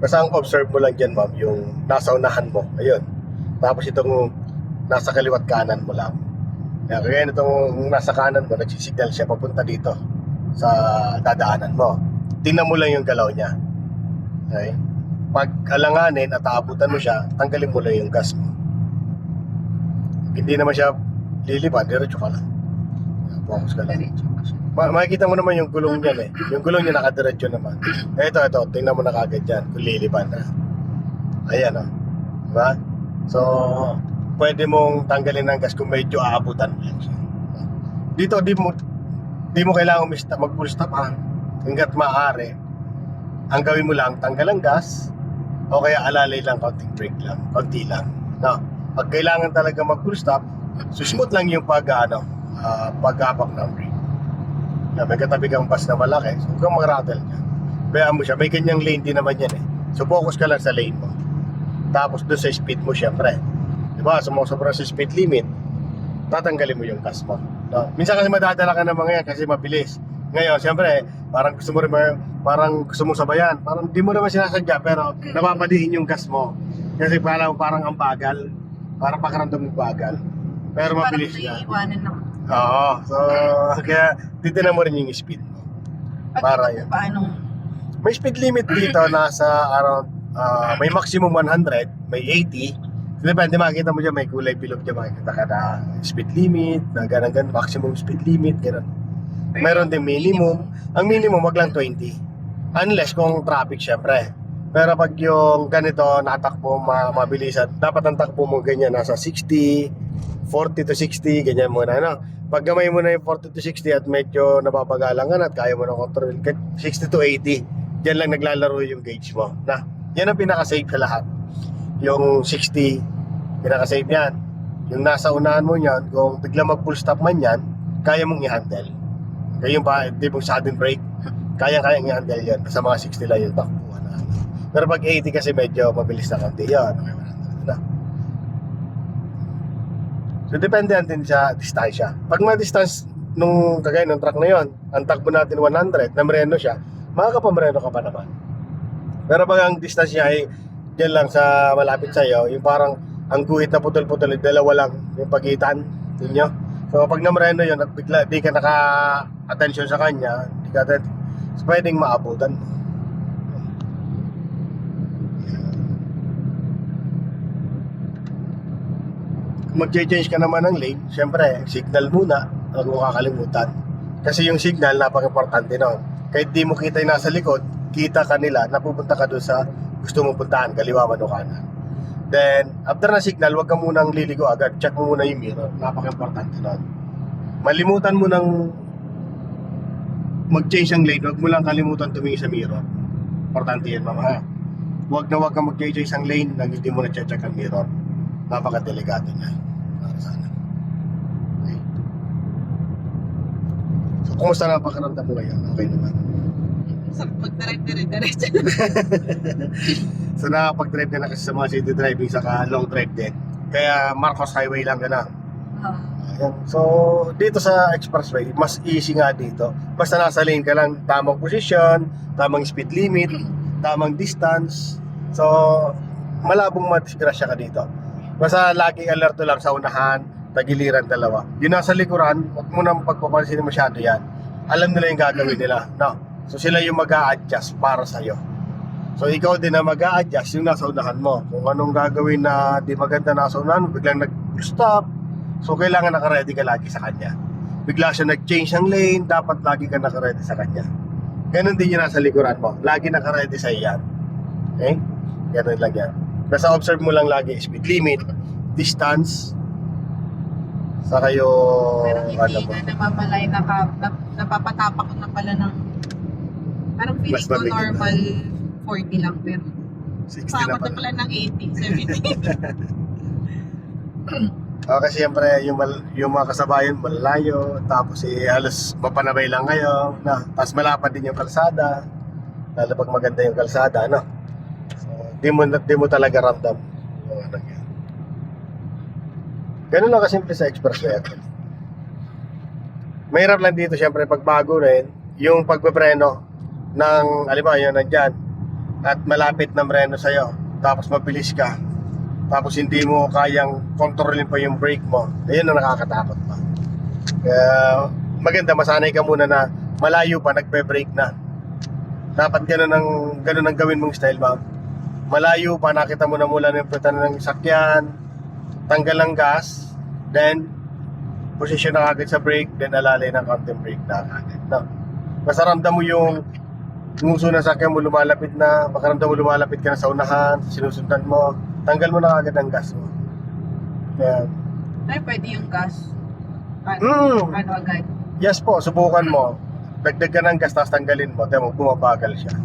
Basta ang observe mo lang dyan, ma'am, yung nasa unahan mo. Ayun. Tapos itong nasa kaliwat kanan mo lang. Kaya itong nasa kanan mo, nagsisignal siya papunta dito sa dadaanan mo. Tingnan mo lang yung galaw niya. Okay? Pag alanganin at aabutan mo siya, tanggalin mo lang yung gas mo. Hindi naman siya lilipad, diretso ka lang. Focus ka lang. Makikita mo naman yung gulong niyan eh. Yung gulong niya nakadiretso naman. Ito, tingnan mo na kagad dyan kung lilipad na. Ayan o. Diba? So, pwede mong tanggalin ng gas kung medyo aabutan mo lang siya. Dito, di mo kailangan mag-full stop ha. Hanggat maaari. Ang gawin mo lang, tanggal ang gas o kaya alalay lang, counting brake lang. Konti lang. No? Pag kailangan talaga mag-full stop, susmooth lang yung pag-apak ng brake. May katabi kang bus na malaki, so huwag kang mag-rattle niya. Bayaan mo siya, may kanyang lane din naman yan eh. So focus ka lang sa lane mo. Tapos doon sa speed mo syempre. Diba, sumusobra sa speed limit, tatanggalin mo yung gas mo. No? Minsan kasi madadala ka ng mga yan kasi mabilis. Ngayon, syempre, parang gusto mo sabayan. Parang di mo naman sinasadya, pero napapadiin yung gas mo. Kasi parang ang bagal. Parang pakiramdam yung bagal. Pero mabilis niya. Oo, so kaya titignan mo rin yung speed mo. Para yan. Paano? May speed limit dito nasa around may maximum 100, may 80. Depende, makikita mo dyan, may kulay bilog dyan, makikita ka na speed limit, na ganun, maximum speed limit, ganun. Meron din minimum. Ang minimum, wag lang 20. Unless kung traffic, syempre. Pero pag yung ganito, natakbo, mabilisan, dapat ang takbo mo ganyan, nasa 60, 40 to 60, ganyan muna, no? Pag gamay mo na yung 40 to 60 at medyo napapagalangan at kaya mo na control, 60 to 80, dyan lang naglalaro yung gauge mo. Na, yan ang pinaka-safe sa lahat. Yung 60, pinaka-safe yan. Yung nasa unahan mo yan, kung bigla mag-full stop man yan, kaya mong i-handle. Kaya yung hindi mong sudden brake, kaya-kaya i-handle yan. Sa mga 60 lang yung takbuhan na. Pero pag 80 kasi medyo mabilis na konti yan. Okay, 100 na. So depende din sa distansya. Pag ma-distance nung kagaya ng truck na yon, ang takbo natin 100, namreno siya, makakapamreno ka pa naman. Pero pag ang distance niya ay diyan lang sa malapit sa iyo, yung parang ang guhit na putol-putol, dalawa lang yung pagitan ninyo. So pag namreno yon at bigla di ka naka-attention sa kanya, di ka so, pwedeng maabutan mo. Mag-change ka naman ng lane, syempre, signal muna, huwag mo kakalimutan. Kasi yung signal, napaka-importante nun. Kahit di mo kita yung nasa likod, kita ka nila, napupunta ka doon sa gusto mong puntahan, kaliwa man o kanan. Then, after na signal, huwag ka munang liligo agad, check mo muna yung mirror, napaka-importante nun. Malimutan mo nang mag-change ang lane, huwag mo lang kalimutan tumingin sa mirror. Importante yan, mama. Huwag kang mag-change ang lane nang hindi mo na-check ang mirror. Napaka-delikado niya para sana. Okay. So, kumusta na pakiramdam mo ngayon? Okay naman. Sa pag-drive dire-diretso. So, nakapag-drive ka na kasi sa mga city driving, saka long drive din. Kaya Marcos Highway lang ka na. Ayan. So, dito sa expressway, mas easy nga dito. Basta nasa lane ka lang, tamang posisyon, tamang speed limit, tamang distance. So, malabong madisgrasya ka dito. Basta laging alerto lang sa unahan, tagiliran dalawa. Yung nasa likuran, huwag mo nang pagpapansin masyado yan. Alam nila yung gagawin nila. No? So sila yung mag-a-adjust para sa'yo. So ikaw din na mag-a-adjust yung nasa unahan mo. Kung anong gagawin na di maganda nasa unahan mo, biglang nag-stop. So kailangan naka-ready ka lagi sa kanya. Bigla siya nag-change ang lane, dapat lagi ka naka-ready sa kanya. Ganon din yung nasa likuran mo. Lagi naka-ready sa iyan. Okay? Ganon lang yan. Basta observe mo lang lagi speed limit, distance, saka yung Pero hindi na namamalay, napapatapak ko na pala ng parang feeling Mas ko mabigat na. normal 40 lang, pero 60 na pakot na pala. pala ng 80, 70. Kasi siyempre yung mga kasabayan malalayo, tapos halos mapanabay lang kayo, na. Tapos malapad din yung kalsada, lalo pag maganda yung kalsada, no? Di mo talaga ramdam yung ano yan. Ganun lang kasimple sa expressway. Mahirap lang dito syempre pag bago rin yung pagpepreno ng, halimbawa yun nandyan, at malapit na mreno sa'yo, tapos mabilis ka, tapos hindi mo kayang kontrolin pa yung brake mo, ayun ang nakakatakot pa. Kaya maganda, masanay ka muna na malayo pa, nagpe-brake na. Dapat ganun ang gawin mong style, ma'am. Malayo pa, nakita mo na mula ng putan ng sakyan, tanggal ang gas, then posisyon na agad sa brake, then alalay ng konting brake na agad. No? Basta ramdam mo yung nguso ng sakyan mo lumalapit na, baka ramdam mo lumalapit ka na sa unahan, sinusundan mo, tanggal mo na agad ang gas mo. Kaya, Ay, pwede yung gas. Mm. Ano agad? yes po, subukan mo. Dagdag ka ng gas, tapos tanggalin mo, tiyan mo, bumabagal siya.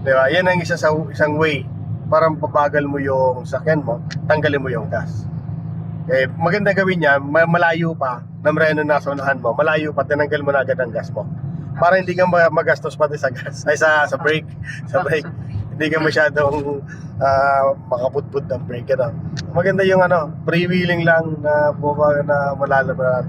Diba? Yan ang isang way para mapabagal mo yung sakyan mo, tanggalin mo yung gas. Eh, maganda gawin niya, malayo pa, namreno na sa unahan mo, malayo pa, tinanggal mo na agad ang gas mo. Para hindi ka magastos pati sa gas, ay sa brake, sa brake. Hindi ka masyadong makaputput ng brake. Ano. Maganda yung freewheeling lang na bumabaga na malalaman.